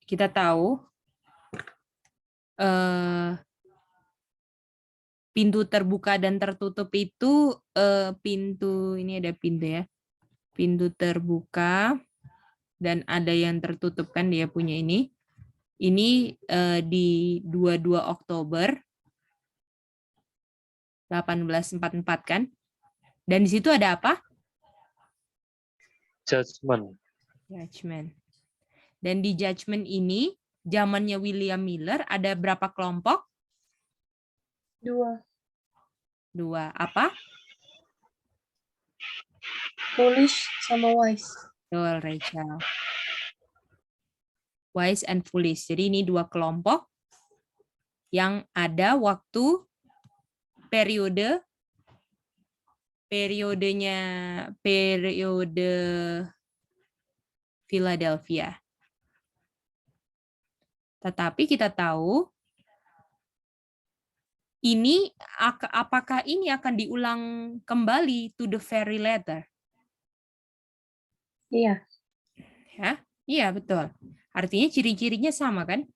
kita tahu pintu terbuka dan tertutup itu pintu ini ada pintu ya. Pintu terbuka dan ada yang tertutup kan dia punya ini. Ini di 22 Oktober 1844 kan? Dan di situ ada apa? Judgment. Judgment. Dan di judgment ini zamannya William Miller ada berapa kelompok? 2. 2. Apa? Foolish sama wise. Betul, Rachel. Wise and foolish. Jadi ini 2 kelompok yang ada waktu periode Philadelphia. Tetapi kita tahu ini apakah ini akan diulang kembali to the very letter? Iya. Ya, iya betul. Artinya ciri-cirinya sama kan?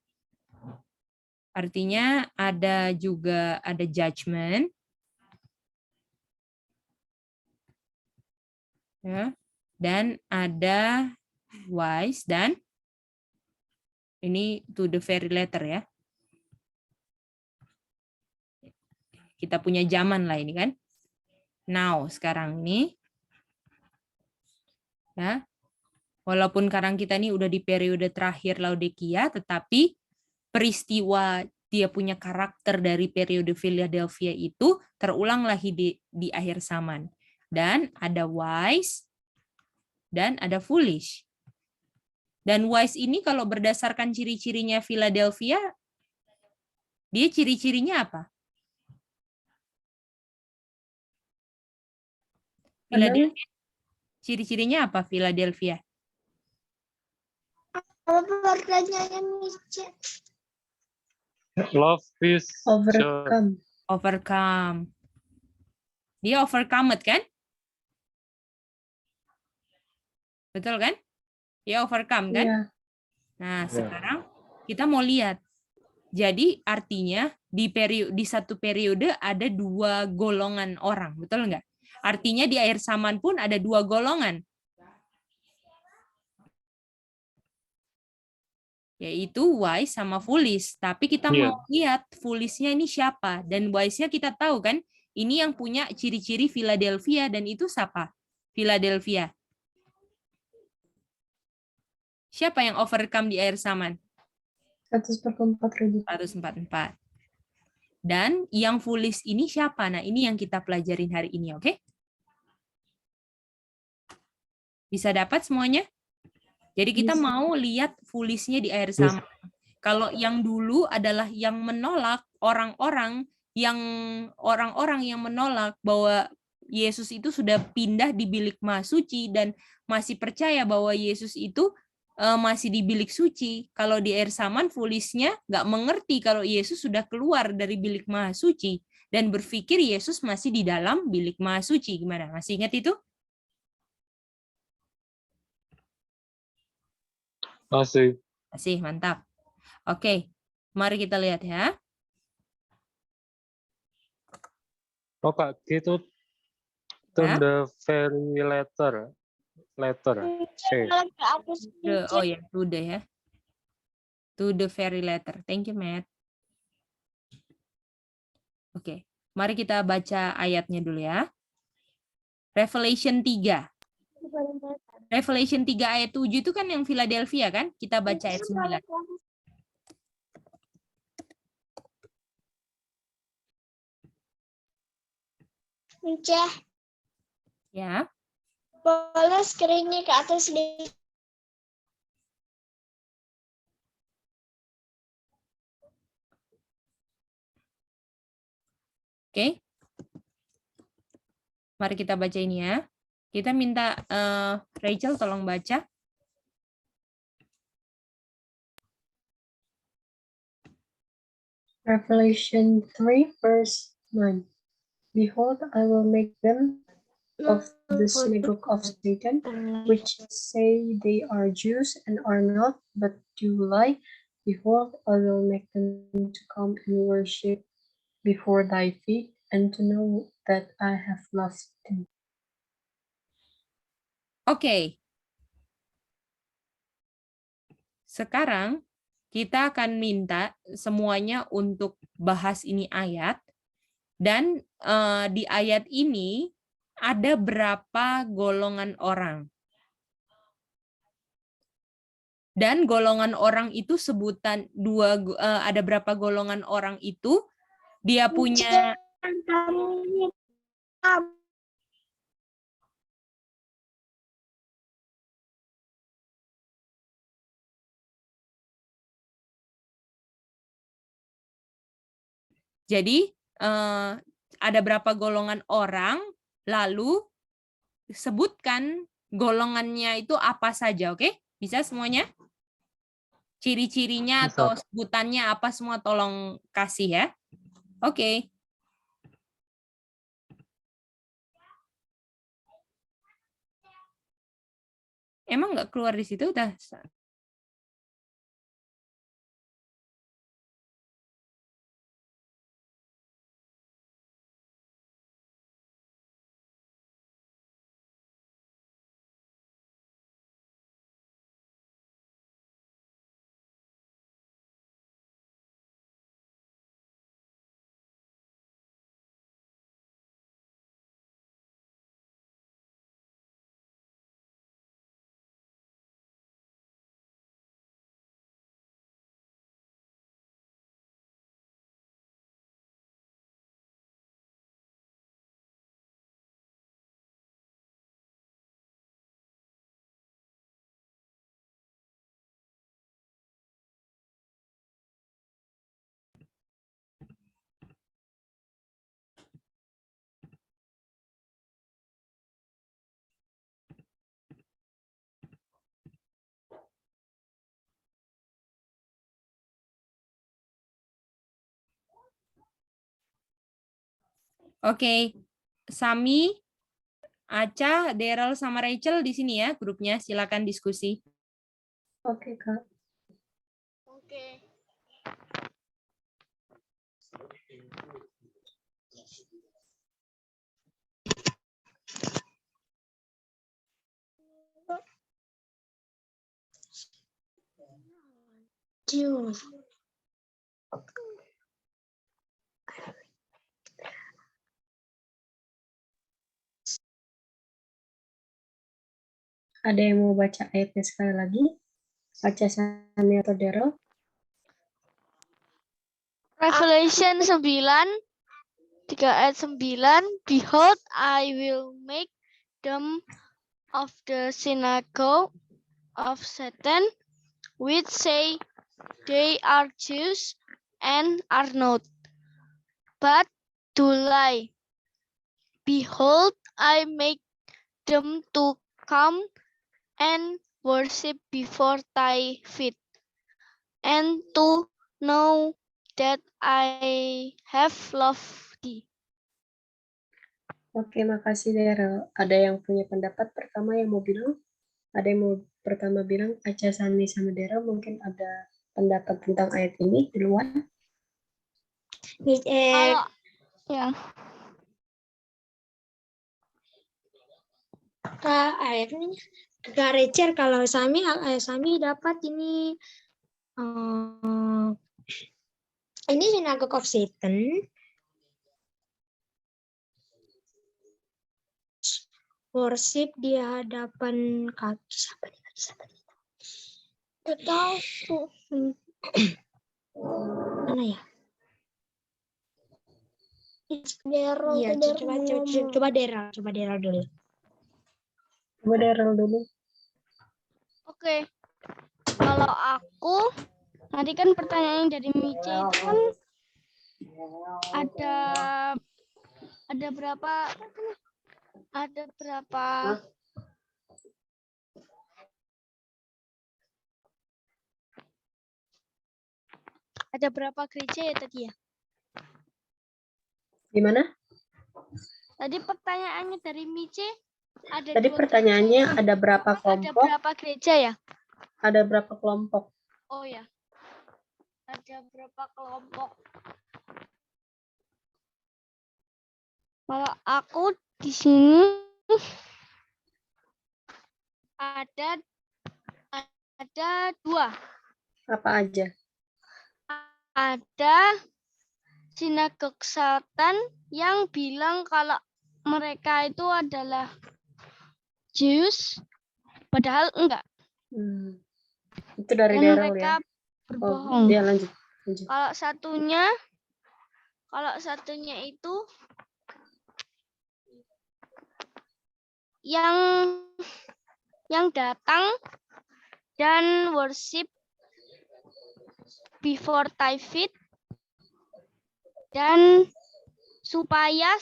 Artinya ada judgment, ya, dan ada wise dan ini to the very letter ya. Kita punya zaman lah ini kan. Now sekarang ini. Ya. Walaupun sekarang kita ini udah di periode terakhir Laodikia, tetapi peristiwa dia punya karakter dari periode Philadelphia itu terulang lagi di akhir zaman. Dan ada wise dan ada foolish. Dan wise ini kalau berdasarkan ciri-cirinya Philadelphia, dia ciri-cirinya apa? Philadelphia. Ciri-cirinya apa Philadelphia? Apa pertanyaannya, Miss? Love is Overcome. Overcome. Dia overcome kan? Betul kan? Dia overcome kan? Iya. Nah, sekarang kita mau lihat. Jadi artinya di satu periode ada 2 golongan orang, betul nggak? Artinya di akhir zaman pun ada 2 golongan. Yaitu wise sama foolish. Tapi kita mau lihat foolish-nya ini siapa. Dan wise-nya kita tahu kan, ini yang punya ciri-ciri Philadelphia dan itu siapa? Philadelphia. Siapa yang overcome di akhir zaman? 144.000. 144. Dan yang foolish ini siapa? Nah, ini yang kita pelajarin hari ini, oke? Bisa dapat semuanya? Jadi kita mau lihat foolish-nya di akhir zaman. Kalau yang dulu adalah yang menolak orang-orang yang menolak bahwa Yesus itu sudah pindah di bilik maha suci dan masih percaya bahwa Yesus itu masih di bilik suci. Kalau di akhir zaman foolish-nya nggak mengerti kalau Yesus sudah keluar dari bilik maha suci dan berpikir Yesus masih di dalam bilik maha suci. Gimana? Masih ingat itu? masih. Masih, mantap. Oke, mari kita lihat ya. Oh Kak, itu to the very letter. C. Oh ya, to the ya. To the very letter. Thank you, Matt. Oke, mari kita baca ayatnya dulu ya. Revelation 3. Revelation 3 ayat 7 itu kan yang Philadelphia kan? Kita baca ayat 9. Mincah, Ya. boleh screen-nya ke atas sedikit. Oke. Mari kita baca ini ya. Kita minta Rachel tolong baca. Revelation 3 verse 9. Behold, I will make them of the synagogue of Satan, which say they are Jews and are not, but do lie. Behold, I will make them to come and worship before thy feet, and to know that I have loved them. Oke. Sekarang kita akan minta semuanya untuk bahas ini ayat. Dan di ayat ini ada berapa golongan orang? Dan golongan orang itu sebutan ada berapa golongan orang itu dia punya jadi ada berapa golongan orang, lalu sebutkan golongannya itu apa saja, oke? Bisa semuanya? Ciri-cirinya Bisa. atau sebutannya apa semua tolong kasih ya. Oke. Emang nggak keluar di situ udah? Oke, Sami, Aca, Daryl, sama Rachel di sini ya grupnya. Silakan diskusi. Oke, Kak. Oke. Ada yang mau baca ayatnya sekali lagi? Baca Sami atau Daryl? Revelation 9, 3 ayat 9, Behold, I will make them of the synagogue of Satan, which say they are Jews and are not, but do lie. Behold, I make them to come and worship before thy feet, and to know that I have loved thee. Oke, makasih Daryl. Ada yang punya pendapat pertama yang mau bilang? Ada yang mau pertama bilang Aca, Sami, sama Daryl mungkin ada pendapat tentang ayat ini di luar? Kalau ya, Ayatnya Kak Recer, kalau Sami dapat ini Synagogue of Satan, worship di hadapan kaki siapa nih? Gak tahu. Mana ya? Iya, coba Daryl dulu. Coba Daryl dulu. oke. Kalau aku, nanti kan pertanyaan dari Mici itu kan ada berapa gereja ya tadi ya? Gimana? Tadi pertanyaannya dari Mice ada Tadi dua pertanyaannya gereja. ada berapa Ada kelompok? berapa gereja ya? Ada berapa kelompok? Oh ya. Ada berapa kelompok? Kalau aku di sini ada dua. Apa aja? Ada sinagog Satan yang bilang kalau mereka itu adalah Jews, padahal enggak. Itu dari Dan Daryl mereka ya? berbohong. Dia lanjut. Kalau satunya itu yang datang dan worship before Taifit dan supaya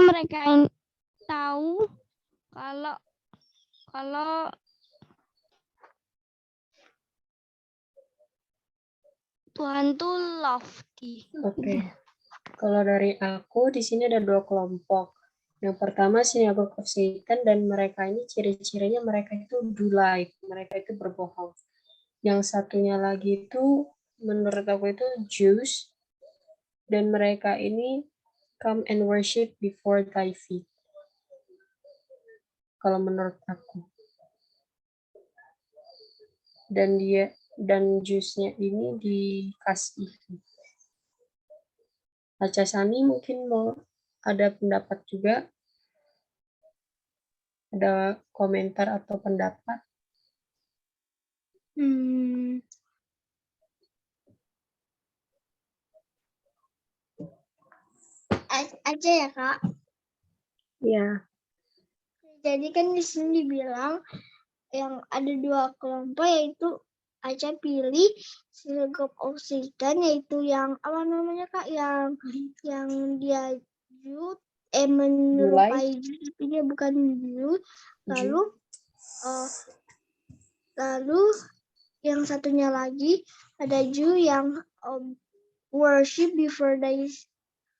mereka tahu kalau Tuhan tuh lofty. Oke. Kalau dari aku di sini ada dua kelompok. Yang pertama Synagogue of Satan, dan mereka ini ciri-cirinya mereka itu do lie, mereka itu berbohong. Yang satunya lagi itu menurut aku itu Jews, dan mereka ini come and worship before thy feet. Kalau menurut aku. Dan Jews-nya ini dikasih. Aca Sani mungkin mau ada pendapat juga, ada komentar atau pendapat. Aja ya Kak. Ya. Jadi kan di sini dibilang yang ada dua kelompok, yaitu Aca pilih Synagogue of Satan, yaitu yang apa namanya Kak, yang dia Jew, menyerupai Jew, tapi dia bukan Jew. Lalu yang satunya lagi ada Jew yang worship before thy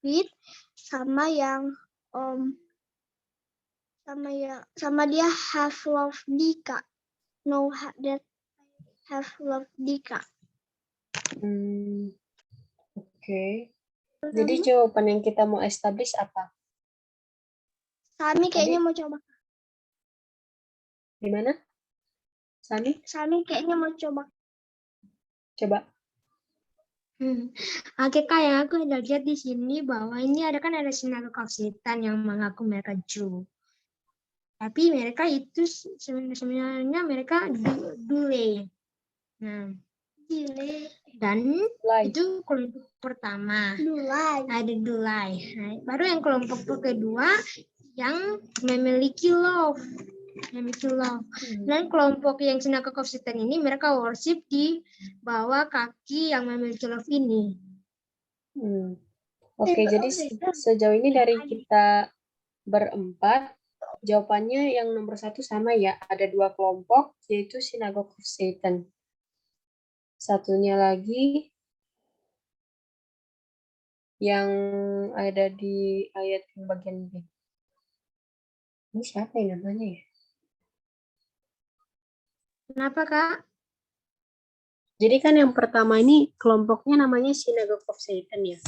feet, sama yang sama dia have love Dika. No that have love Dika. Oke. Jadi jawaban yang kita mau establish apa? Sami kayaknya mau coba. Di mana? Sami kayaknya mau coba. Coba. Oke Kak, yang aku udah lihat di sini bahwa ini ada Synagogue of Satan yang mengaku mereka Jew. Tapi mereka itu sebenarnya mereka delay. Nah, dan itu kelompok pertama. Ada delay. Nah, baru yang kelompok kedua yang memiliki love. Dan kelompok yang Synagogue of Satan ini mereka worship di bawah kaki yang memiliki love ini. Oke, jadi sejauh ini dari kita berempat, jawabannya yang nomor 1 sama ya. Ada dua kelompok, yaitu Synagogue of Satan. Satunya lagi yang ada di ayat yang bagian B. Ini siapa ya namanya ya? Kenapa Kak? Jadi kan yang pertama ini kelompoknya namanya Synagogue of Satan ya.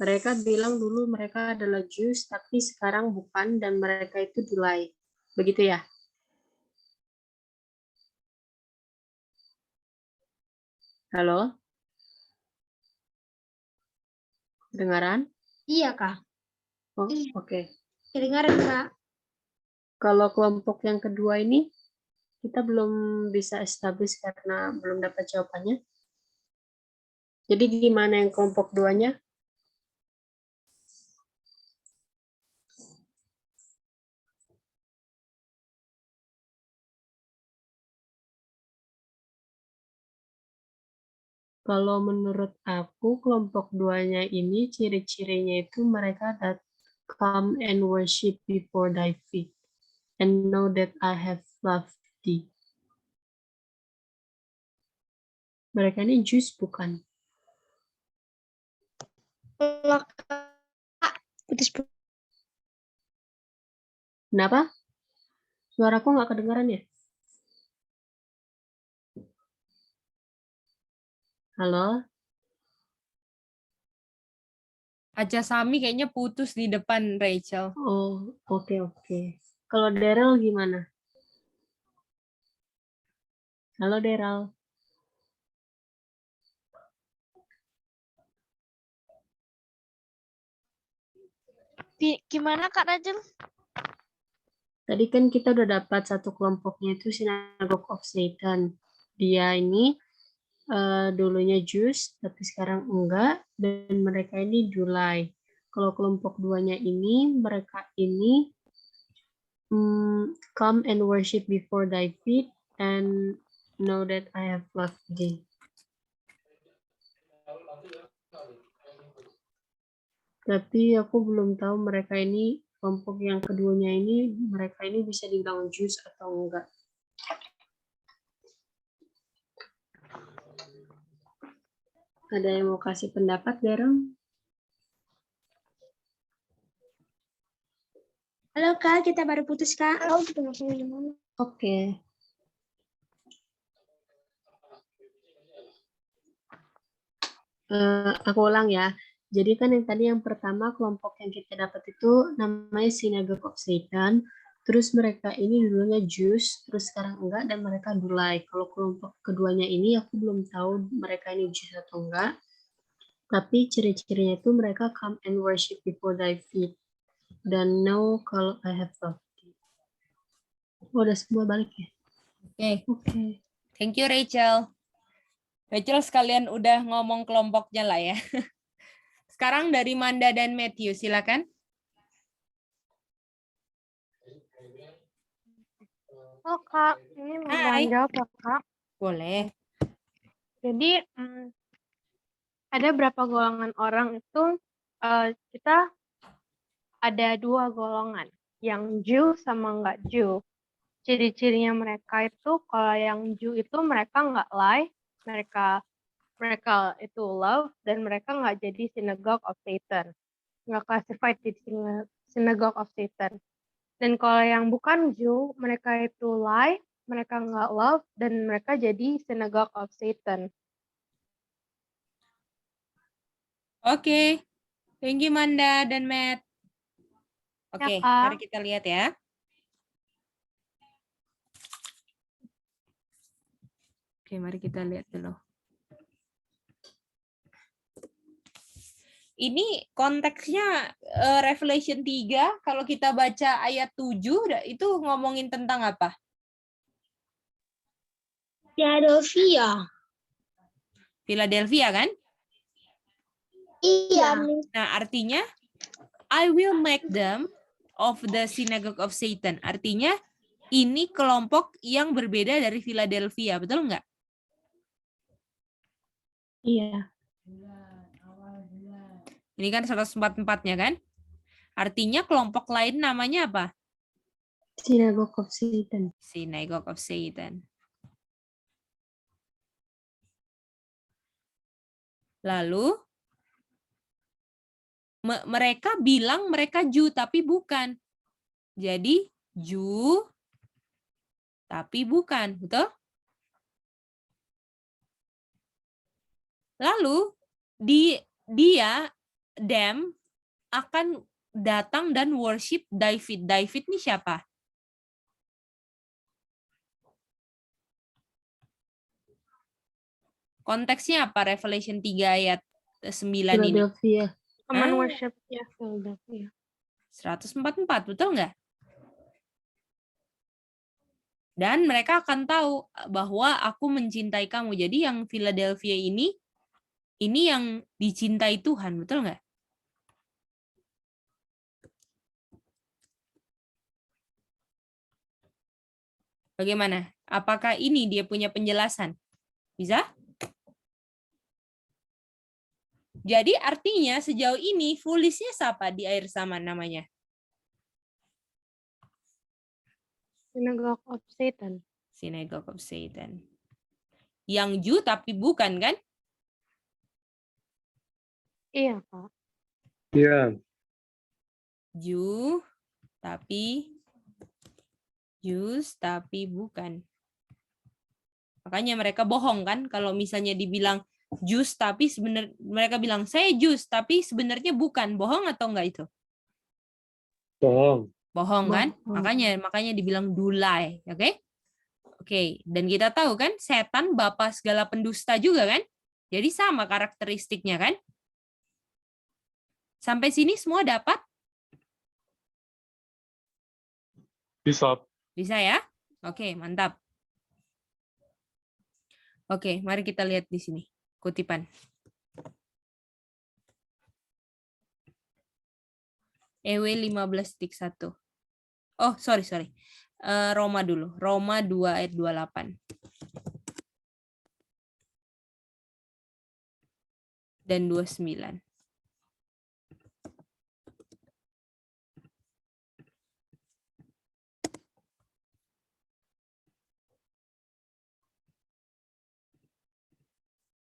Mereka bilang dulu mereka adalah Jews, tapi sekarang bukan, dan mereka itu delay. Begitu ya? Halo? Kedengaran? Iya Kak. Oh, oke. Kedengaran Kak. Kalau kelompok yang kedua ini, kita belum bisa establish karena belum dapat jawabannya. Jadi gimana yang kelompok duanya? Kalau menurut aku, kelompok duanya ini ciri-cirinya itu mereka that come and worship before thy feet and know that I have loved thee. Mereka ini Jews bukan? Putus. Kenapa? Suaraku nggak kedengaran ya? Halo? Aja Sami kayaknya putus di depan Rachel. Oh, oke. Kalau Daryl gimana? Halo Daryl. Gimana Kak Rachel? Tadi kan kita udah dapat satu kelompoknya itu Synagogue of Satan. Dia ini dulunya Jews, tapi sekarang enggak, dan mereka ini Julai. Kalau kelompok duanya ini, mereka ini come and worship before thy feet and know that I have loved thee. Tapi aku belum tahu mereka ini, kelompok yang keduanya ini, mereka ini bisa dibilang Jews atau enggak. Ada yang mau kasih pendapat, Darren? Halo Kak, kita baru putus Kak. Halo, kita masih gimana? Oke. Aku ulang ya. Jadi kan yang tadi yang pertama kelompok yang kita dapat itu namanya Synagogue of Satan. Terus mereka ini dulunya Jews, terus sekarang enggak dan mereka Dulai. Kalau kelompok keduanya ini aku belum tahu mereka ini Jews atau enggak. Tapi ciri-cirinya itu mereka come and worship before thy feet. Dan know kalau I have loved you. Udah semua balik ya? Oke. Oke. Thank you Rachel. Rachel sekalian udah ngomong kelompoknya lah ya. Sekarang dari Manda dan Matthew, silakan. Oh Kak, ini mau Hai. jawab ya Kak. Boleh. Jadi ada berapa golongan orang itu kita ada 2 golongan, yang Jew sama nggak Jew. Ciri-cirinya mereka itu kalau yang Jew itu mereka nggak lie, mereka itu love dan mereka nggak jadi synagogue of Satan, nggak classified di synagogue of Satan. Dan kalau yang bukan Jew, mereka itu lie, mereka nggak love, dan mereka jadi synagogue of Satan. Oke. Thank you Manda dan Matt. Oke, Kak. mari kita lihat ya. Oke, mari kita lihat dulu. Ini konteksnya Revelation 3, kalau kita baca ayat 7, itu ngomongin tentang apa? Philadelphia kan? Iya. Nah, artinya I will make them of the synagogue of Satan. Artinya ini kelompok yang berbeda dari Philadelphia, betul nggak? Iya. Ini kan 144-nya kan? Artinya kelompok lain namanya apa? Synagogue of Satan. Synagogue of Satan. Lalu mereka bilang mereka Jew tapi bukan. Jadi Jew tapi bukan, betul? Lalu them akan datang dan worship David. David ini siapa? Konteksnya apa? Revelation 3 ayat 9 ini. Philadelphia. Common worship ya Philadelphia. 144, betul nggak? Dan mereka akan tahu bahwa aku mencintai kamu. Jadi yang Philadelphia ini yang dicintai Tuhan, betul nggak? Bagaimana? Apakah ini dia punya penjelasan? Bisa? Jadi artinya sejauh ini foolish-nya siapa di air sama namanya? Synagogue of Satan. Synagogue of Satan. Yang Jew tapi bukan kan? Iya Kak. Iya. Jew tapi Jews tapi bukan. Makanya mereka bohong kan kalau misalnya dibilang Jews tapi sebenarnya mereka bilang saya Jews tapi sebenarnya bukan. Bohong atau enggak itu? Bohong. Bohong kan? Makanya dibilang dulai, oke? Oke, dan kita tahu kan setan bapak segala pendusta juga kan? Jadi sama karakteristiknya kan? Sampai sini semua dapat? Bisa. Bisa ya? Oke, mantap. Oke, mari kita lihat di sini kutipan. EW 15.1. Oh, sorry. Roma dulu. Roma 2 ayat 28. Dan 29.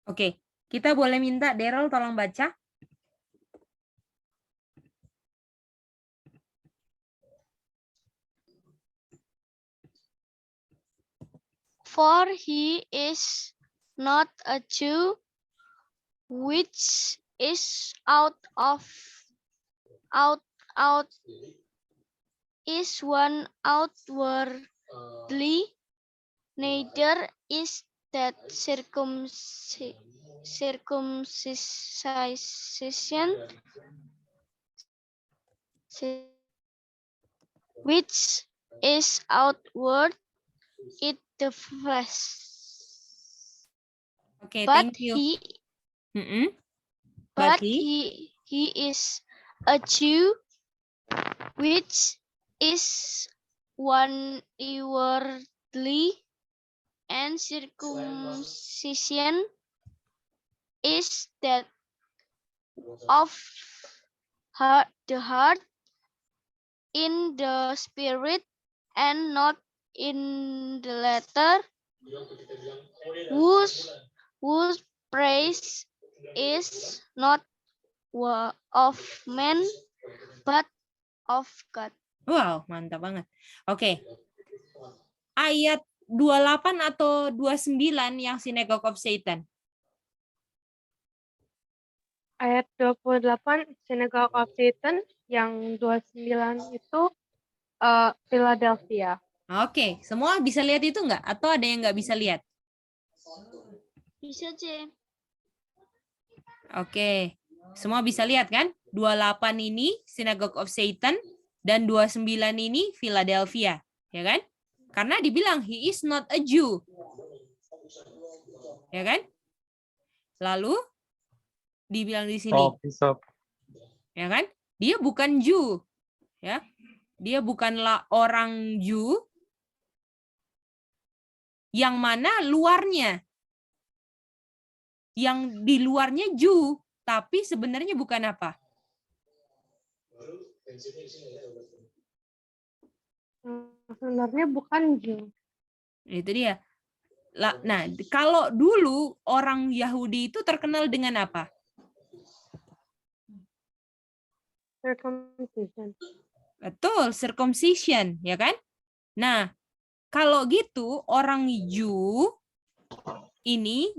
Oke, kita boleh minta Daryl tolong baca. For he is not a Jew, which is out is one outwardly, neither is that circumcision which is outward, it the flesh. Oke, But thank you. But he is a Jew, which is one inwardly, and circumcision is that of the heart, in the spirit, and not in the letter, whose praise is not of man, but of God. Wow, mantap banget. Oke. Ayat 28 atau 29 yang Synagogue of Satan? Ayat 28 Synagogue of Satan, yang 29 itu Philadelphia. Oke, semua bisa lihat itu enggak? Atau ada yang nggak bisa lihat? Bisa, C. Oke, semua bisa lihat kan? 28 ini Synagogue of Satan dan 29 ini Philadelphia, ya kan? Karena dibilang he is not a Jew. Ya kan? Lalu dibilang di sini, Oh, bisa. ya kan? Dia bukan Jew, ya. Dia bukanlah orang Jew yang mana luarnya. Yang di luarnya Jew, tapi sebenarnya bukan apa? Sebenarnya bukan Jew. Itu dia. Nah, kalau dulu orang Yahudi itu terkenal dengan apa? Circumcision. Betul, circumcision, ya kan? Nah, kalau gitu orang Jew ini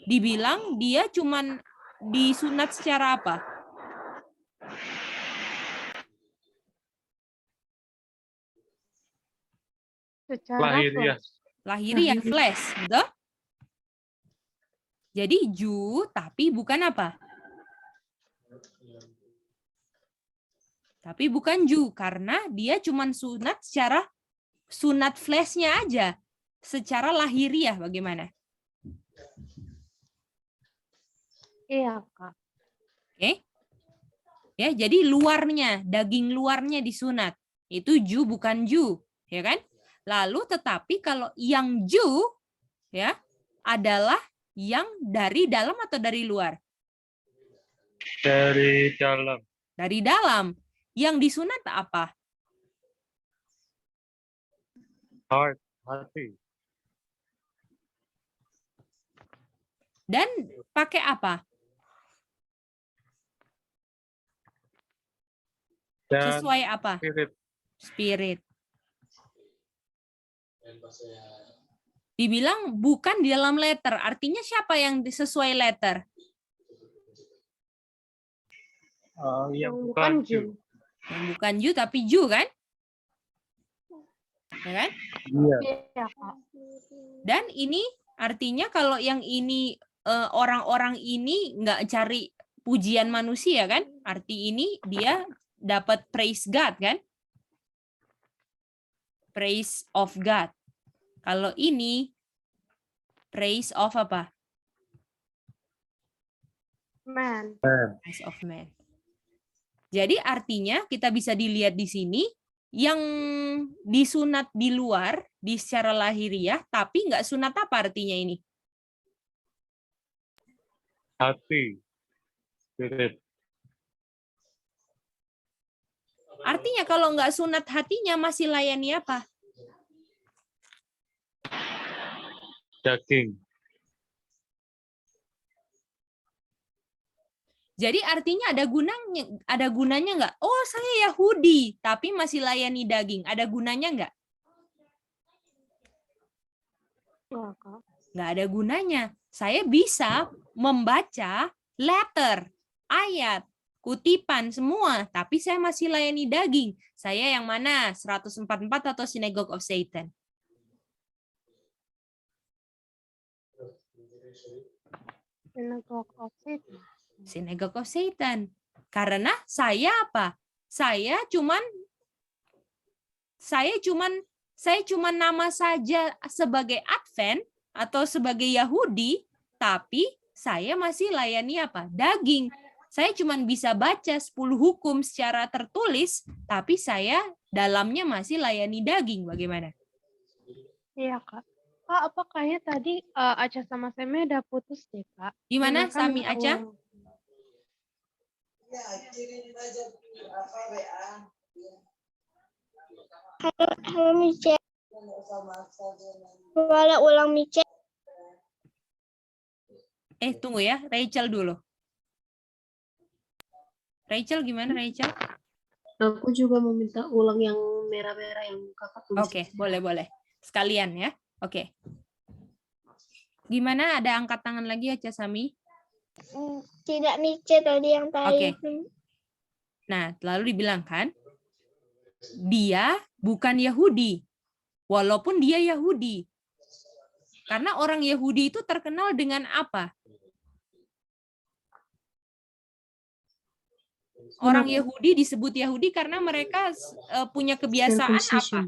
dibilang dia cuman disunat secara apa? Secara Lahiriah. Lahiriah, flesh, betul? Jadi Jew tapi bukan apa? Tapi bukan Jew karena dia cuman sunat secara sunat fleshnya aja, secara lahiriah bagaimana? Iya, Kak. Oke. Ya, jadi luarnya, daging luarnya disunat. Itu Jew bukan Jew, ya kan? Lalu tetapi kalau yang Jew ya adalah yang dari dalam atau dari luar? Dari dalam. Dari dalam. Yang disunat apa? Hati. Dan pakai apa? Dan Sesuai apa? spirit. Spirit. Dibilang bukan di dalam letter. Artinya siapa yang sesuai letter? Yang Yang bukan bukan Jew. Yang bukan Ju tapi Ju kan? Ya kan? Iya. Iya, Kak. Dan ini artinya kalau yang ini orang-orang ini nggak cari pujian manusia kan? Arti ini dia dapat praise God kan? Praise of God. Kalau ini praise of apa? Man. Praise of man. Jadi artinya kita bisa dilihat di sini yang disunat di luar di secara lahiriah tapi nggak sunat apa artinya ini? Hati. Spirit. Artinya kalau nggak sunat hatinya masih layani apa? Daging. Jadi artinya ada gunanya nggak? Oh saya Yahudi tapi masih layani daging. Ada gunanya nggak? Enggak, Kak. Nggak ada gunanya. Saya bisa membaca letter, ayat, kutipan semua, tapi saya masih layani daging. Saya yang mana? 144 atau Synagogue of Satan? Synagogue of Satan. Synagogue of Satan. Karena saya apa? Saya cuman nama saja sebagai Advent atau sebagai Yahudi, tapi saya masih layani apa? Daging. Saya cuman bisa baca 10 hukum secara tertulis, tapi saya dalamnya masih layani daging. Bagaimana? Iya, Kak. Kak, apa kayaknya tadi Aca sama Seme udah putus deh, Kak? Gimana Mereka Sami minta Aca? ulang. Halo Mice. Boleh ulang Mice? Tunggu ya, Rachel dulu. Rachel gimana Rachel? Aku juga mau minta ulang yang merah-merah yang kakak tulis. Oke, boleh. Sekalian ya. Oke. Gimana, ada angkat tangan lagi Aca Sami? Tidak Mice tadi yang tadi. Nah, lalu dibilang kan, dia bukan Yahudi, walaupun dia Yahudi. Karena orang Yahudi itu terkenal dengan apa? Orang Yahudi disebut Yahudi karena mereka punya kebiasaan apa?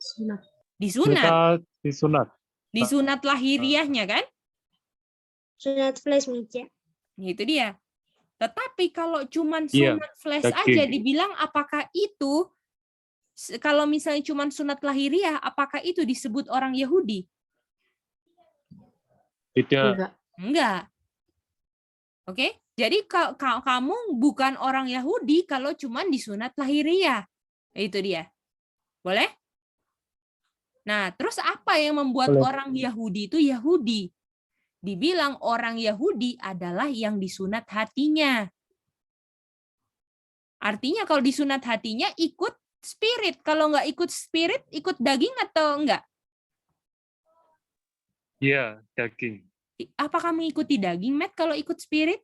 Sunat. Disunat. Kita disunat. Disunat lahiriahnya kan? Sunat flash Mice. Itu dia. Tetapi kalau cuman Iya, sunat flash daging. aja dibilang apakah itu, kalau misalnya cuman sunat lahiriah, apakah itu disebut orang Yahudi? Tidak. Enggak. Oke? Jadi kamu bukan orang Yahudi kalau cuman disunat lahiriah. Itu dia. Boleh? Nah, terus apa yang membuat Boleh. orang Yahudi itu Yahudi? Dibilang orang Yahudi adalah yang disunat hatinya. Artinya kalau disunat hatinya ikut spirit. Kalau nggak ikut spirit, ikut daging atau enggak? Iya, daging. Apakah mengikuti daging, Matt, kalau ikut spirit?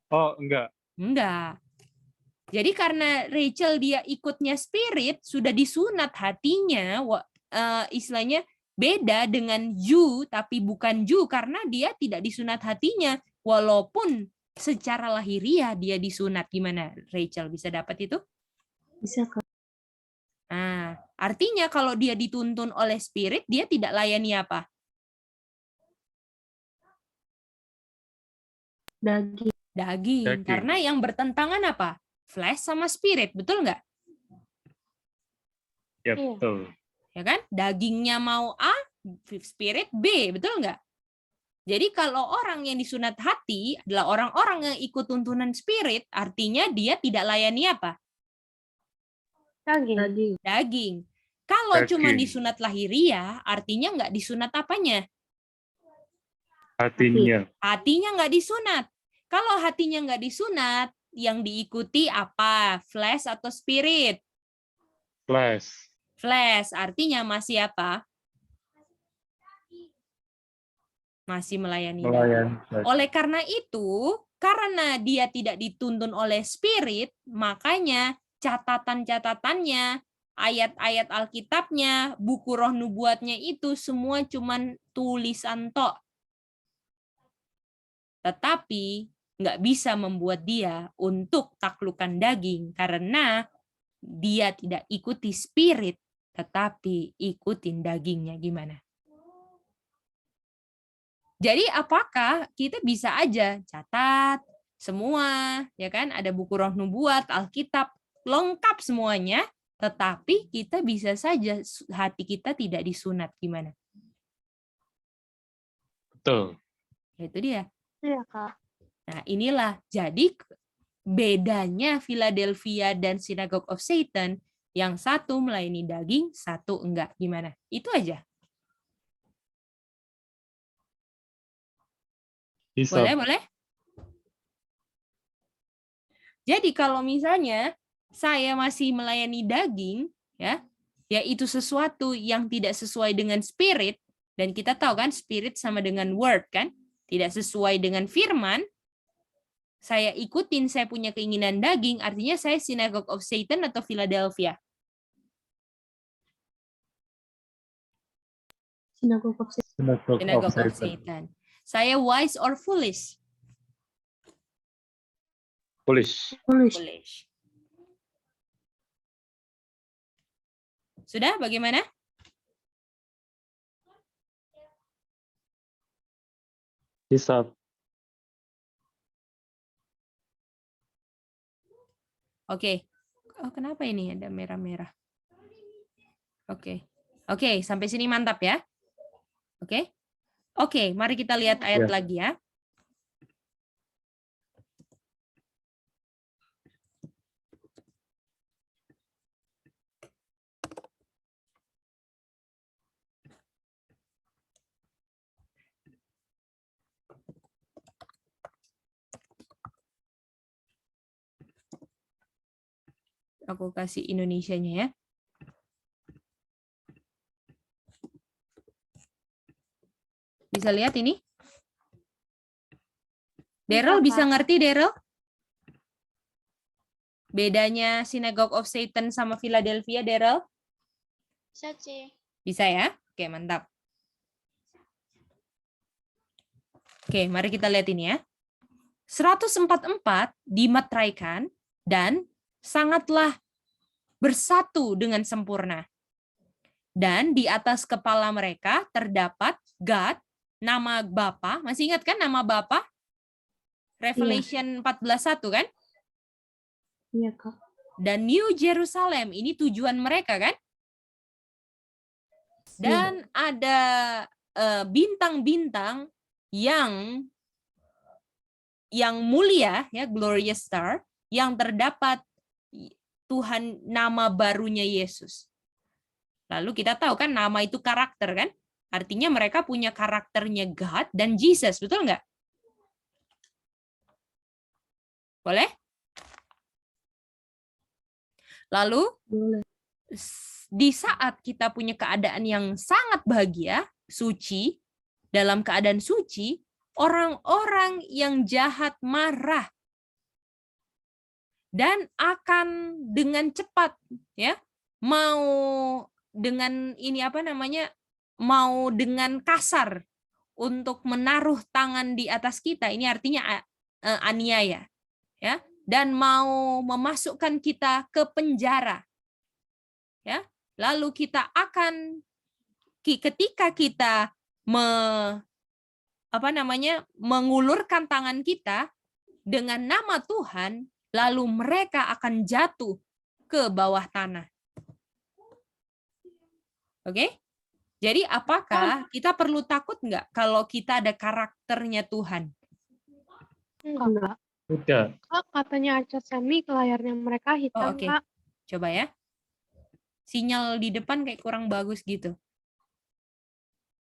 Oh, enggak. Enggak. Jadi karena Rachel dia ikutnya spirit, sudah disunat hatinya, istilahnya beda dengan Jew, tapi bukan Jew karena dia tidak disunat hatinya, walaupun secara lahiriah dia disunat. Gimana, Rachel, bisa dapat itu? Bisa Kak. Nah, artinya kalau dia dituntun oleh spirit, dia tidak layani apa? Daging. Daging. Karena yang bertentangan apa? Flesh sama spirit, betul nggak? Ya, Iya. betul. Ya kan? Dagingnya mau A, spirit B, betul nggak? Jadi kalau orang yang disunat hati adalah orang-orang yang ikut tuntunan spirit, artinya dia tidak layani apa? Daging. Daging. Daging. Kalau Daging. cuma disunat lahiriah, artinya nggak disunat apanya? Hatinya. Hatinya nggak disunat. Kalau hatinya nggak disunat, yang diikuti apa? Flesh atau spirit? Flesh. Flesh, artinya masih apa? Masih melayani daging. Melayani. Oleh karena itu, karena dia tidak dituntun oleh spirit, makanya catatan-catatannya, ayat-ayat Alkitabnya, buku roh nubuatnya itu semua cuman tulisan tok. Tetapi nggak bisa membuat dia untuk taklukan daging karena dia tidak ikuti spirit, tetapi ikutin dagingnya. Gimana? Jadi apakah kita bisa aja catat semua, ya kan? Ada buku roh nubuat, Alkitab, lengkap semuanya, tetapi kita bisa saja hati kita tidak disunat. Gimana? Betul. Itu dia. Iya, Kak. Nah, inilah jadi bedanya Philadelphia dan Synagogue of Satan, yang satu melayani daging, satu enggak. Gimana? Itu aja. Bisa. Boleh? Jadi kalau misalnya saya masih melayani daging, ya itu sesuatu yang tidak sesuai dengan spirit, dan kita tahu kan spirit sama dengan word kan, tidak sesuai dengan firman, saya ikutin, saya punya keinginan daging, artinya saya Synagogue of Satan atau Philadelphia. Synagogue of Satan. Synagogue of Satan. Saya wise or foolish? Foolish. Foolish. Sudah, bagaimana? Bisa. Oke. Oh, kenapa ini ada merah-merah? Oke. Oke, sampai sini mantap ya. Oke. Oke, mari kita lihat ayat Ya. lagi ya. Aku kasih Indonesianya ya. Bisa lihat ini? Daryl bisa ngerti, Daryl? Bedanya Synagogue of Satan sama Philadelphia, Daryl? Bisa sih. Bisa ya? Oke, mantap. Oke, mari kita lihat ini ya. 144 dimeteraikan dan sangatlah bersatu dengan sempurna. Dan di atas kepala mereka terdapat God, nama Bapa. Masih ingat kan nama Bapa? Revelation 14:1 kan? Iya, Kak. Dan New Jerusalem, ini tujuan mereka kan? Dan ada bintang-bintang yang mulia, ya, glorious star, yang terdapat Tuhan nama barunya Yesus. Lalu kita tahu kan nama itu karakter kan? Artinya mereka punya karakternya God dan Jesus, betul nggak? Boleh? Lalu di saat kita punya keadaan yang sangat bahagia, suci, dalam keadaan suci, orang-orang yang jahat marah dan akan dengan cepat, ya, mau dengan ini mau dengan kasar untuk menaruh tangan di atas kita. Ini artinya aniaya, ya, dan mau memasukkan kita ke penjara. Ya, lalu kita akan ketika kita mengulurkan tangan kita dengan nama Tuhan, lalu mereka akan jatuh ke bawah tanah. Oke? Jadi apakah kita perlu takut nggak kalau kita ada karakternya Tuhan? Enggak. Udah. Kak, katanya Aca Semi layarnya mereka hitam, Oke. Kak. Coba ya. Sinyal di depan kayak kurang bagus gitu.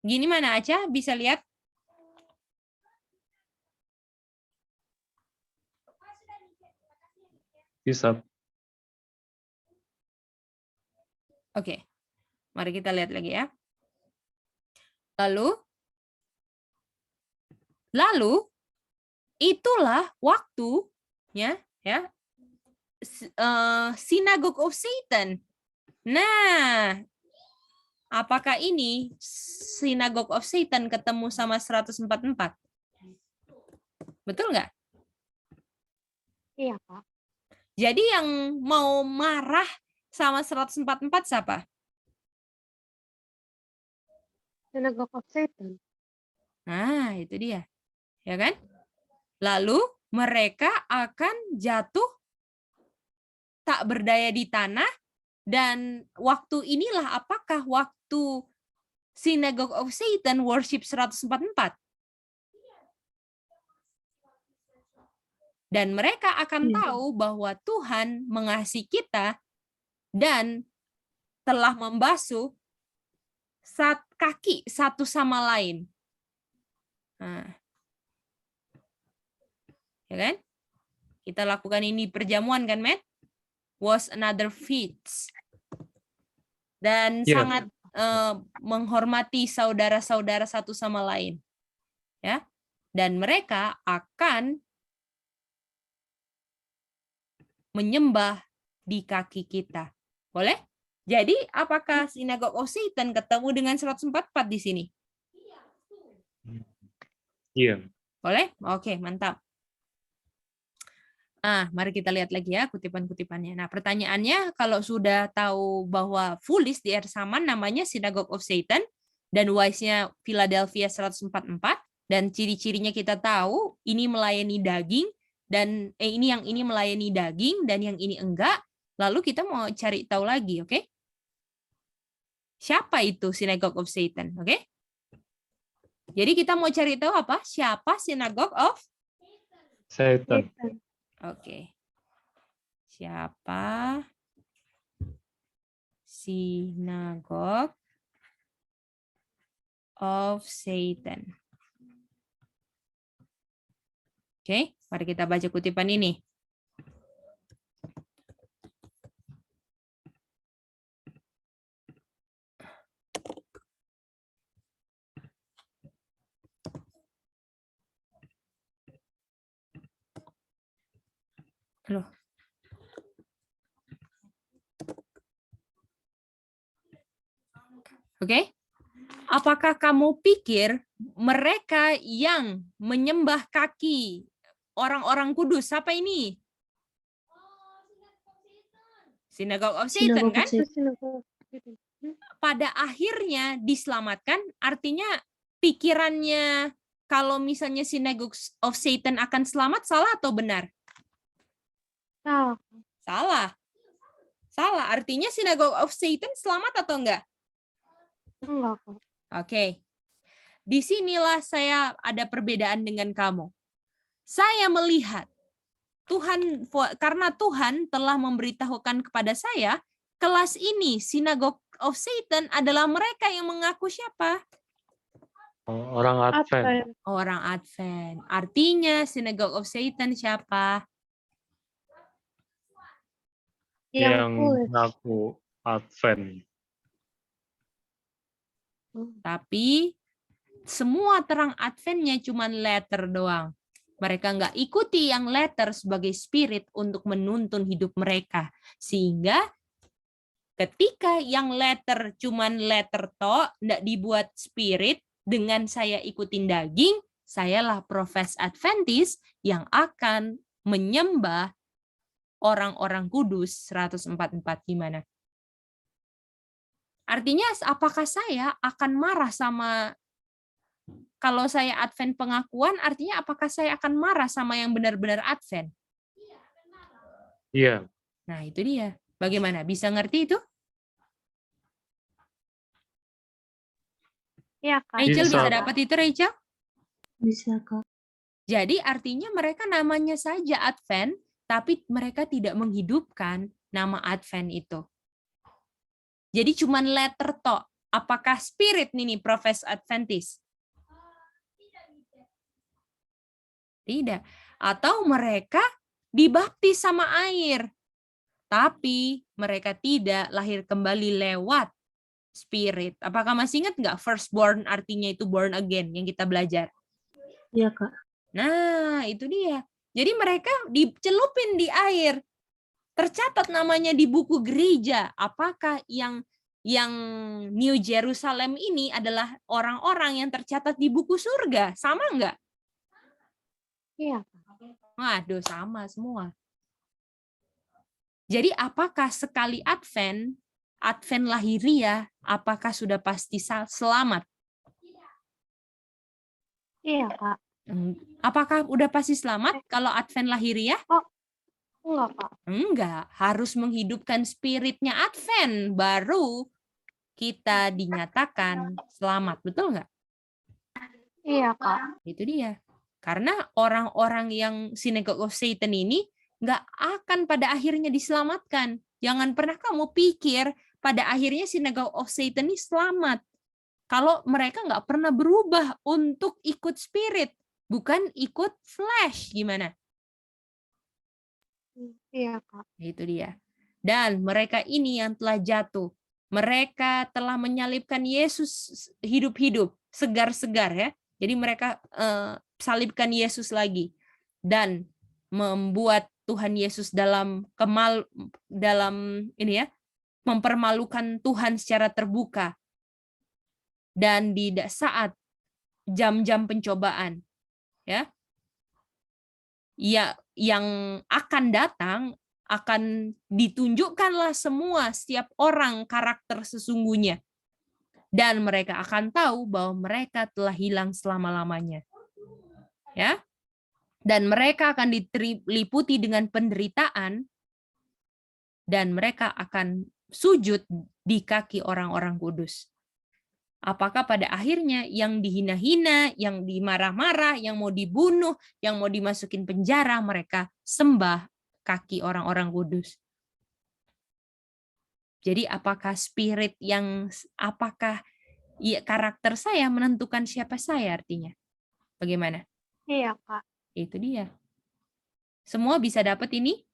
Gini mana Aca? Bisa lihat? Bisa. Oke. Mari kita lihat lagi ya. Lalu itulah waktunya ya Synagogue of Satan. Nah, apakah ini Synagogue of Satan ketemu sama 144? Betul nggak? Iya, Kak. Jadi yang mau marah sama 144 siapa? Synagogue of Satan. Nah, itu dia. Ya kan? Lalu mereka akan jatuh tak berdaya di tanah, dan waktu inilah apakah waktu Synagogue of Satan worship 144? Dan mereka akan tahu bahwa Tuhan mengasihi kita dan telah membasuh kaki satu sama lain. Nah, ya kan? Kita lakukan ini perjamuan kan, Matt? Was another feast. Dan Iya. sangat menghormati saudara-saudara satu sama lain. Ya. Dan mereka akan menyembah di kaki kita. Boleh? Jadi, apakah Synagogue of Satan ketemu dengan 144 di sini? Iya. Boleh? Oke, mantap. Mari kita lihat lagi ya kutipan-kutipannya. Nah, pertanyaannya, kalau sudah tahu bahwa Foolish di Ersaman namanya Synagogue of Satan, dan Wise-nya Philadelphia 144, dan ciri-cirinya kita tahu, ini melayani daging, dan ini melayani daging, dan yang ini enggak, lalu kita mau cari tahu lagi, oke? Siapa itu Synagogue of Satan, oke? Jadi kita mau cari tahu apa? Siapa Synagogue of Satan. Oke. Siapa Synagogue of Satan? Oke, mari kita baca kutipan ini. Loh. Oke. Apakah kamu pikir mereka yang menyembah kaki orang-orang kudus, siapa ini? Synagogue of Satan, kan? Pada akhirnya diselamatkan, artinya pikirannya kalau misalnya Synagogue of Satan akan selamat, salah atau benar? Salah. Salah. Artinya Synagogue of Satan selamat atau enggak? Enggak, Kak. Oke. Disinilah saya ada perbedaan dengan kamu. Saya melihat Tuhan, karena Tuhan telah memberitahukan kepada saya, kelas ini Synagogue of Satan adalah mereka yang mengaku siapa? Orang Advent. Orang Advent. Artinya Synagogue of Satan siapa? Yang mengaku Advent. Tapi semua terang Adventnya cuma letter doang. Mereka nggak ikuti yang letter sebagai spirit untuk menuntun hidup mereka. Sehingga ketika yang letter cuma letter tok, nggak dibuat spirit, dengan saya ikutin daging, sayalah profes Adventist yang akan menyembah orang-orang kudus 144. Gimana? Artinya apakah saya akan marah sama, kalau saya Advent pengakuan, artinya apakah saya akan marah sama yang benar-benar Advent? Iya. Nah, itu dia. Bagaimana? Bisa ngerti itu? Iya, Kak. Rachel Bisa. bisa dapat itu, Rachel? Bisa, Kak. Jadi artinya mereka namanya saja Advent, tapi mereka tidak menghidupkan nama Advent itu. Jadi cuman letter tok. Apakah spirit nih profes Adventist? Tidak. Atau mereka dibaptis sama air, tapi mereka tidak lahir kembali lewat Spirit. Apakah masih ingat nggak firstborn artinya itu born again yang kita belajar? Iya, Kak. Nah, itu dia. Jadi mereka dicelupin di air. Tercatat namanya di buku gereja. Apakah yang New Jerusalem ini adalah orang-orang yang tercatat di buku surga? Sama nggak? Iya. Waduh, sama semua. Jadi apakah sekali Advent lahiriah, apakah sudah pasti selamat? Iya, Kak. Apakah udah pasti selamat kalau Advent lahiriah? Enggak, Kak. Enggak, harus menghidupkan spiritnya Advent, baru kita dinyatakan selamat. Betul nggak? Iya, Kak. Itu dia. Karena orang-orang yang Synagogue of Satan ini nggak akan pada akhirnya diselamatkan. Jangan pernah kamu pikir pada akhirnya Synagogue of Satan ini selamat. Kalau mereka nggak pernah berubah untuk ikut spirit, bukan ikut flesh. Gimana? Iya, Kak. Itu dia. Dan mereka ini yang telah jatuh. Mereka telah menyalibkan Yesus hidup-hidup, segar-segar ya. Jadi mereka salibkan Yesus lagi dan membuat Tuhan Yesus dalam ini ya, mempermalukan Tuhan secara terbuka. Dan di saat jam-jam pencobaan ya, yang akan datang, akan ditunjukkanlah semua setiap orang karakter sesungguhnya. Dan mereka akan tahu bahwa mereka telah hilang selama-lamanya. Ya. Dan mereka akan diliputi dengan penderitaan dan mereka akan sujud di kaki orang-orang kudus. Apakah pada akhirnya yang dihina-hina, yang dimarah-marah, yang mau dibunuh, yang mau dimasukin penjara, mereka sembah kaki orang-orang kudus? Jadi apakah karakter saya menentukan siapa saya artinya? Bagaimana? Iya, Kak. Itu dia. Semua bisa dapat ini?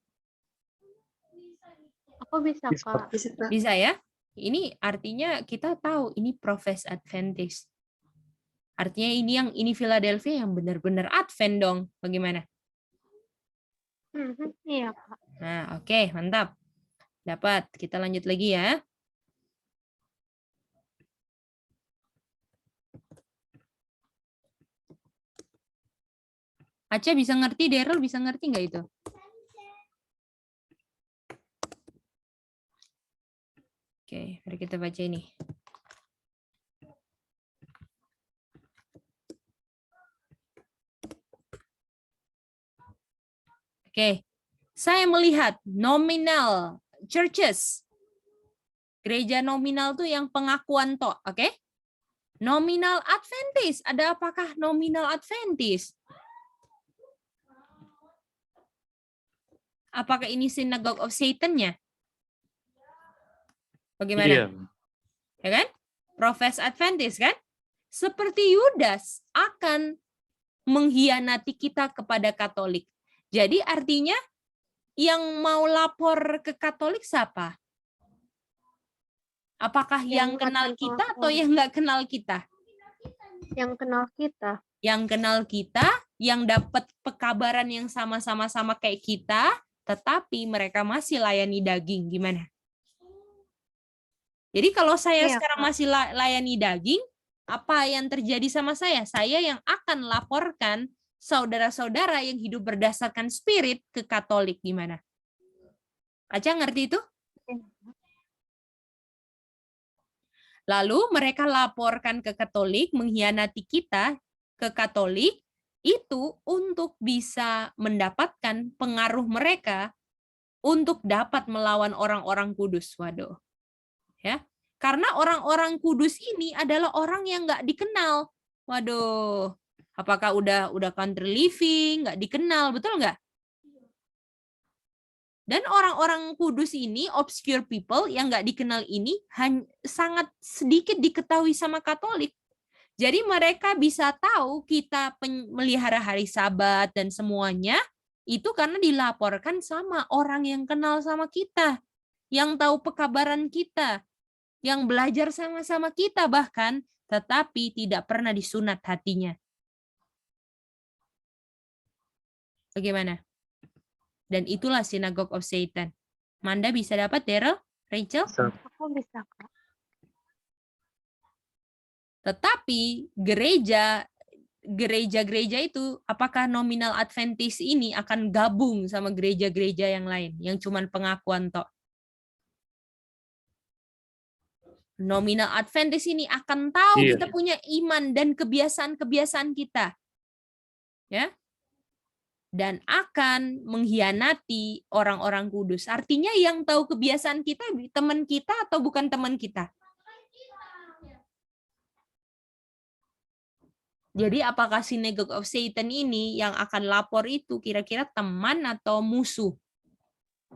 Aku bisa, Bisa. Kak. Bisa ya? Ini artinya kita tahu ini Profess Adventist. Artinya ini Philadelphia yang benar-benar Advent dong. Bagaimana? Iya, Kak. Nah, oke, mantap. Dapat. Kita lanjut lagi ya. Aca bisa ngerti, Daryl bisa ngerti nggak itu? Oke, mari kita baca ini. Oke, saya melihat nominal churches. Gereja nominal tuh yang pengakuan toh, oke? Nominal Adventist, ada apakah nominal Adventist? Apakah ini Synagogue of Satan-nya? Bagaimana? Iya. Ya kan? Profess Adventist kan? Seperti Yudas akan mengkhianati kita kepada Katolik. Jadi artinya yang mau lapor ke Katolik siapa? Apakah yang kenal kita atau yang nggak kenal kita? Yang kenal kita. Yang kenal kita, yang dapat pekabaran yang sama-sama kayak kita, tetapi mereka masih layani daging. Gimana? Jadi kalau saya sekarang masih layani daging, apa yang terjadi sama saya? Saya yang akan laporkan saudara-saudara yang hidup berdasarkan spirit ke Katolik. Gimana? Aca ngerti itu? Lalu mereka laporkan ke Katolik, mengkhianati kita ke Katolik, itu untuk bisa mendapatkan pengaruh mereka untuk dapat melawan orang-orang kudus. Waduh. Ya, karena orang-orang kudus ini adalah orang yang nggak dikenal. Waduh, apakah udah country living, nggak dikenal, betul nggak? Dan orang-orang kudus ini, obscure people yang nggak dikenal ini, sangat sedikit diketahui sama Katolik. Jadi mereka bisa tahu kita melihara hari Sabat dan semuanya, itu karena dilaporkan sama orang yang kenal sama kita, yang tahu pekabaran kita. yang belajar sama-sama kita bahkan, tetapi tidak pernah disunat hatinya. Bagaimana? Dan itulah synagogue of Satan. Manda bisa dapat, Daryl? Rachel? Aku bisa, Kak. Tetapi gereja-gereja itu, apakah nominal Adventist ini akan gabung sama gereja-gereja yang lain, yang cuman pengakuan tok? Nominal Adventist ini akan tahu Iya. kita punya iman dan kebiasaan-kebiasaan kita. Ya. Dan akan mengkhianati orang-orang kudus. Artinya yang tahu kebiasaan kita, teman kita atau bukan teman kita? Jadi apakah synagogue of Satan ini yang akan lapor itu kira-kira teman atau musuh?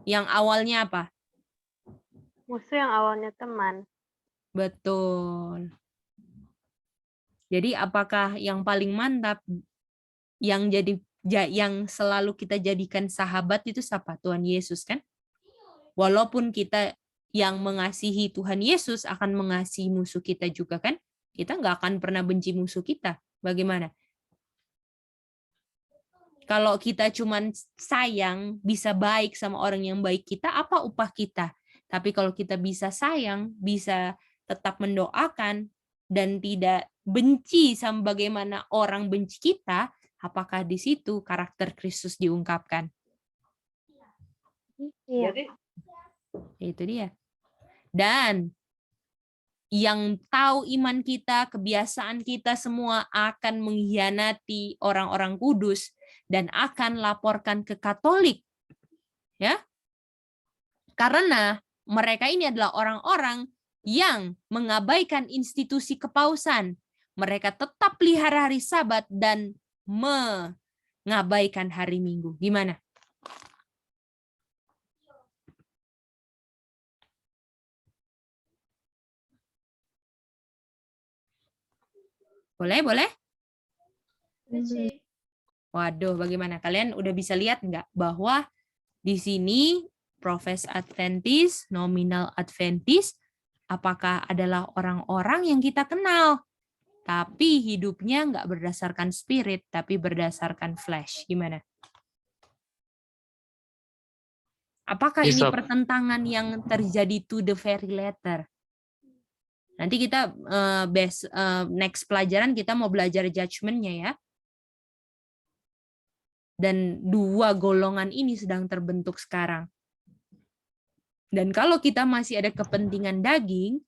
Yang awalnya apa? Musuh yang awalnya teman. Betul. Jadi apakah yang paling mantap yang selalu kita jadikan sahabat itu siapa? Tuhan Yesus kan? Walaupun kita yang mengasihi Tuhan Yesus akan mengasihi musuh kita juga kan? Kita nggak akan pernah benci musuh kita. Bagaimana? Kalau kita cuman sayang, bisa baik sama orang yang baik kita, apa upah kita? Tapi kalau kita bisa sayang, bisa tetap mendoakan, dan tidak benci sama bagaimana orang benci kita, apakah di situ karakter Kristus diungkapkan? Iya. Itu dia. Dan yang tahu iman kita, kebiasaan kita semua akan mengkhianati orang-orang kudus dan akan laporkan ke Katolik. Ya. Karena mereka ini adalah orang-orang yang mengabaikan institusi kepausan. Mereka tetap pelihara hari Sabat dan mengabaikan hari Minggu. Gimana? Boleh? Waduh, bagaimana? Kalian udah bisa lihat nggak bahwa di sini Profes Adventist, nominal Adventist, apakah adalah orang-orang yang kita kenal, tapi hidupnya nggak berdasarkan spirit, tapi berdasarkan flesh. Gimana? Apakah ini pertentangan yang terjadi to the very letter? Nanti kita next pelajaran kita mau belajar judgment-nya ya. Dan dua golongan ini sedang terbentuk sekarang. Dan kalau kita masih ada kepentingan daging,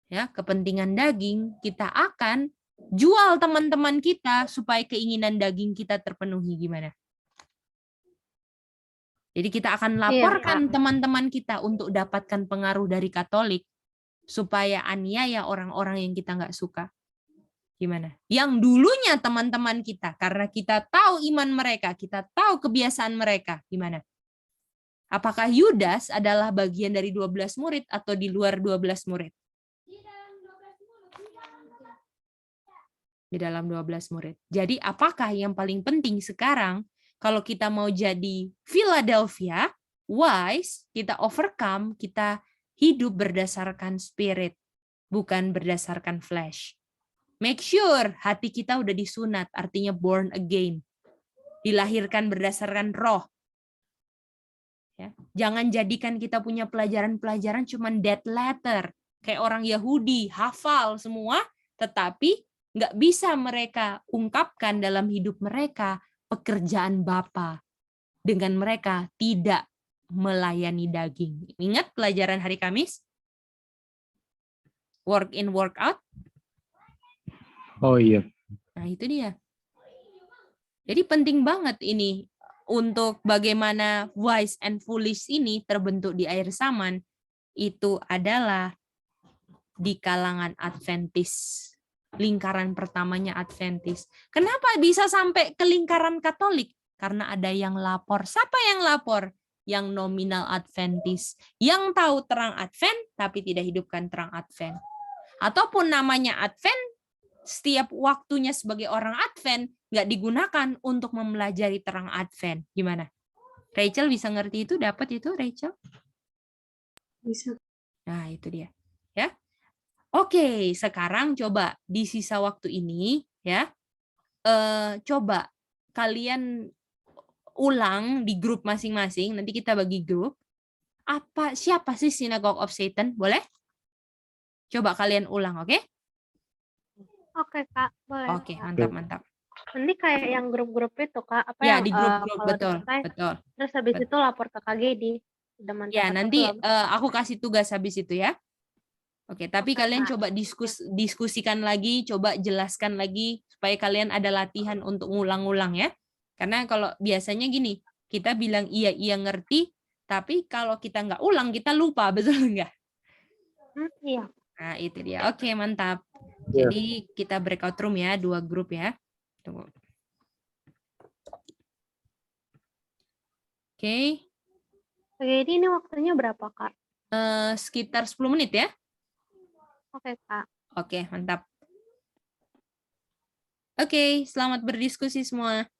ya, kepentingan daging, kita akan jual teman-teman kita supaya keinginan daging kita terpenuhi. Gimana? Jadi kita akan laporkan teman-teman kita untuk dapatkan pengaruh dari Katolik supaya aniaya orang-orang yang kita nggak suka. Gimana? Yang dulunya teman-teman kita, karena kita tahu iman mereka, kita tahu kebiasaan mereka. Gimana? Apakah Yudas adalah bagian dari 12 murid atau di luar 12 murid? Di dalam 12 murid. Jadi apakah yang paling penting sekarang kalau kita mau jadi Philadelphia, wise, kita overcome, kita hidup berdasarkan spirit, bukan berdasarkan flesh. Make sure hati kita udah disunat, artinya born again. Dilahirkan berdasarkan roh. Ya. Jangan jadikan kita punya pelajaran-pelajaran cuman dead letter. Kayak orang Yahudi, hafal semua, tetapi nggak bisa mereka ungkapkan dalam hidup mereka pekerjaan Bapa. Dengan mereka tidak melayani daging. Ingat pelajaran hari Kamis? Work in, work out. Oh iya. Nah itu dia. Jadi penting banget ini untuk bagaimana wise and foolish ini terbentuk di akhir zaman, itu adalah di kalangan Adventist. Lingkaran pertamanya Adventist. Kenapa bisa sampai ke lingkaran Katolik? Karena ada yang lapor. Siapa yang lapor? Yang nominal Adventist. Yang tahu terang Advent, tapi tidak hidupkan terang Advent. Ataupun namanya Advent, setiap waktunya sebagai orang Advent, nggak digunakan untuk mempelajari terang Advent. Gimana? Rachel bisa ngerti itu? Dapat itu, Rachel? Bisa. Nah, itu dia. Ya. Oke, sekarang coba di sisa waktu ini ya, coba kalian ulang di grup masing-masing. Nanti kita bagi grup. Siapa sih Synagogue of Satan? Boleh? Coba kalian ulang, oke? Oke, Kak. Boleh. Oke, Kak. mantap, mantap. Nanti kayak yang grup-grup itu, Kak. Apa Ya, yang di grup-grup, kalau betul, selesai, betul. terus habis betul. itu lapor ke KGD. Udah mantap Ya, atau nanti belum? aku kasih tugas habis itu ya. Oke, tapi Oke, kalian Kak. coba diskusikan lagi, coba jelaskan lagi supaya kalian ada latihan untuk ngulang-ngulang ya. Karena kalau biasanya gini, kita bilang iya ngerti, tapi kalau kita nggak ulang kita lupa, betul nggak? Iya. Nah, itu dia. Oke, mantap. Iya. Jadi kita breakout room ya, 2 grup ya. Tunggu. Oke, KGD ini waktunya berapa, Kak? sekitar 10 menit ya. Oke, Kak. Oke, mantap. Oke, selamat berdiskusi semua.